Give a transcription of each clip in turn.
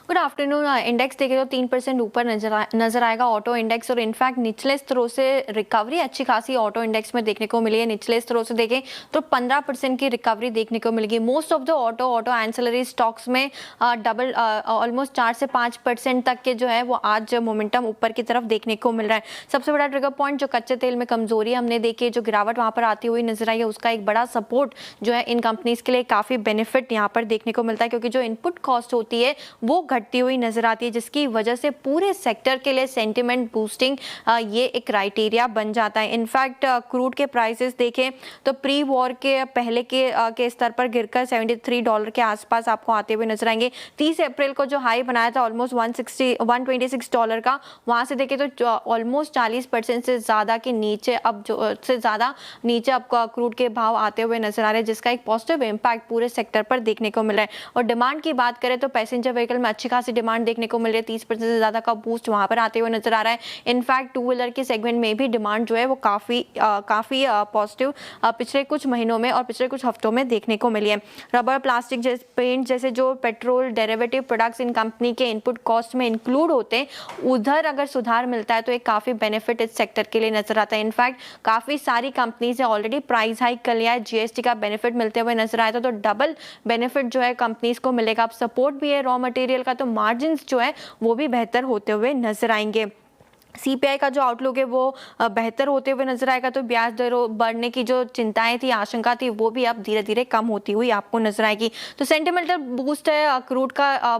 Good afternoon. Index देखें तो 3% ऊपर नजर आएगा ऑटो इंडेक्स, और इनफैक्ट निचले स्तरों से रिकवरी अच्छी खासी ऑटो इंडेक्स में देखने को मिली है। निचले स्तरों से देखें तो 15% की रिकवरी देखने को मिलेगी। Most of the auto ancillary stocks में डबल ऑलमोस्ट 4 से 5% तक के जो है वो आज मोमेंटम ऊपर की तरफ देखने को मिल रहा है। सबसे बड़ा ट्रिगर पॉइंट जो कच्चे तेल में कमजोरी हमने देखी, जो गिरावट वहां पर आती हुई नजर आई है, उसका एक बड़ा सपोर्ट जो है इन कंपनीज के लिए काफी बेनिफिट यहाँ पर देखने को मिलता है, क्योंकि जो इनपुट कॉस्ट होती है वो घटती हुई नजर आती है, जिसकी वजह से पूरे सेक्टर के लिए सेंटिमेंट बूस्टिंग ये एक क्राइटेरिया बन जाता है। इनफैक्ट क्रूड के प्राइसेस देखें तो प्री वॉर के पहले के स्तर पर गिरकर $73 के आसपास आपको आते हुए नजर आएंगे। 30 अप्रैल को जो हाई बनाया था ऑलमोस्ट $126 का, वहां से देखें तो ऑलमोस्ट 40% से ज्यादा के नीचे आपको क्रूड के भाव आते हुए नजर आ रहे हैं, जिसका एक पॉजिटिव इंपैक्ट पूरे सेक्टर पर देखने को मिल रहा है। और डिमांड की बात करें तो पैसेंजर व्हीकल में अच्छी खासी डिमांड देखने को मिल रही है। 30% से ज्यादा का बूस्ट वहां पर आते हुए नजर आ रहा है। इनफैक्ट टू व्हीलर के सेगमेंट में भी डिमांड जो है वो काफी पॉजिटिव पिछले कुछ महीनों में और पिछले कुछ हफ्तों में देखने को मिली है। रबर, प्लास्टिक, पेंट जैसे जो petrol derivative products in company के इनपुट कॉस्ट में इंक्लूड होते हैं, उधर अगर सुधार मिलता है तो एक काफी बेनिफिट इस सेक्टर के लिए नजर आता है। इनफैक्ट काफी सारी कंपनीज ने ऑलरेडी प्राइस हाइक कर लिया है, जीएसटी का बेनिफिट मिलते हुए नजर आया था, तो डबल बेनिफिट जो है कंपनीज को मिलेगा। अब सपोर्ट भी है रॉ मटेरियल का, तो मार्जिन जो है वो भी बेहतर होते हुए नजर आएंगे। सीपीआई का जो आउटलुक है वो बेहतर होते हुए नजर आएगा, तो ब्याज दरों बढ़ने की जो चिंताएं थी, आशंका थी, वो भी अब धीरे धीरे कम होती हुई आपको नजर आएगी। तो सेंटिमेंटल बूस्ट है क्रूड का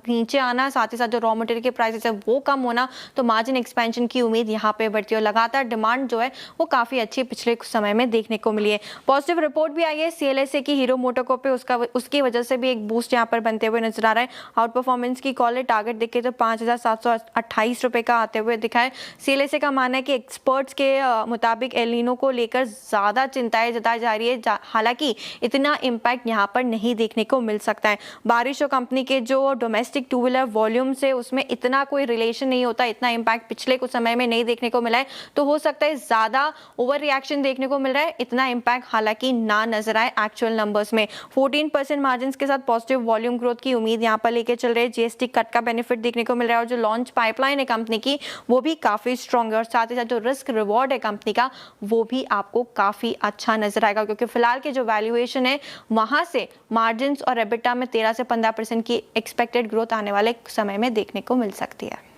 नीचे आना, साथ ही साथ जो रॉ मटेरियल के प्राइसेस है वो कम होना, तो मार्जिन एक्सपेंशन की उम्मीद यहाँ पे बढ़ती है। और लगातार डिमांड जो है वो काफी अच्छी पिछले कुछ समय में देखने को मिली है। पॉजिटिव रिपोर्ट भी आई है सीएलएसए की हीरो मोटोको पे, उसकी वजह से भी एक बूस्ट यहाँ पर बनते हुए नजर आ रहा है। आउट परफॉर्मेंस की कॉल है, टारगेट देखे तो 5,728 रुपए का आते हुए दिखा है। सीएलएसए का मानना है कि एक्सपर्ट्स के मुताबिक एल नीनो को लेकर ज्यादा चिंताएं जताई जा रही है, हालांकि इतना इंपैक्ट यहां पर नहीं देखने को मिल सकता है। बारिश और कंपनी के जो डोमेस्टिक टू व्हीलर वॉल्यूम से उसमें इतना कोई रिलेशन नहीं होता, इतना इंपैक्ट पिछले कुछ समय में नहीं देखने को मिला है, तो हो सकता है ज्यादा ओवर रिएक्शन देखने को मिल रहा है, इतना इंपैक्ट हालांकि ना नजर आए एक्चुअल नंबर्स में। 14% मार्जिन के साथ पॉजिटिव वॉल्यूम ग्रोथ की उम्मीद यहां पर लेके चल रहे हैं। जीएसटी कट का बेनिफिट देखने को मिल रहा है, और जो लॉन्च पाइपलाइन है कंपनी की वो भी काफी स्ट्रॉन्ग है, और साथ ही साथ जो रिस्क रिवॉर्ड है कंपनी का वो भी आपको काफी अच्छा नजर आएगा, क्योंकि फिलहाल के जो वैल्यूएशन है वहां से मार्जिन्स और एबिटा में 13 से 15% की एक्सपेक्टेड ग्रोथ आने वाले समय में देखने को मिल सकती है।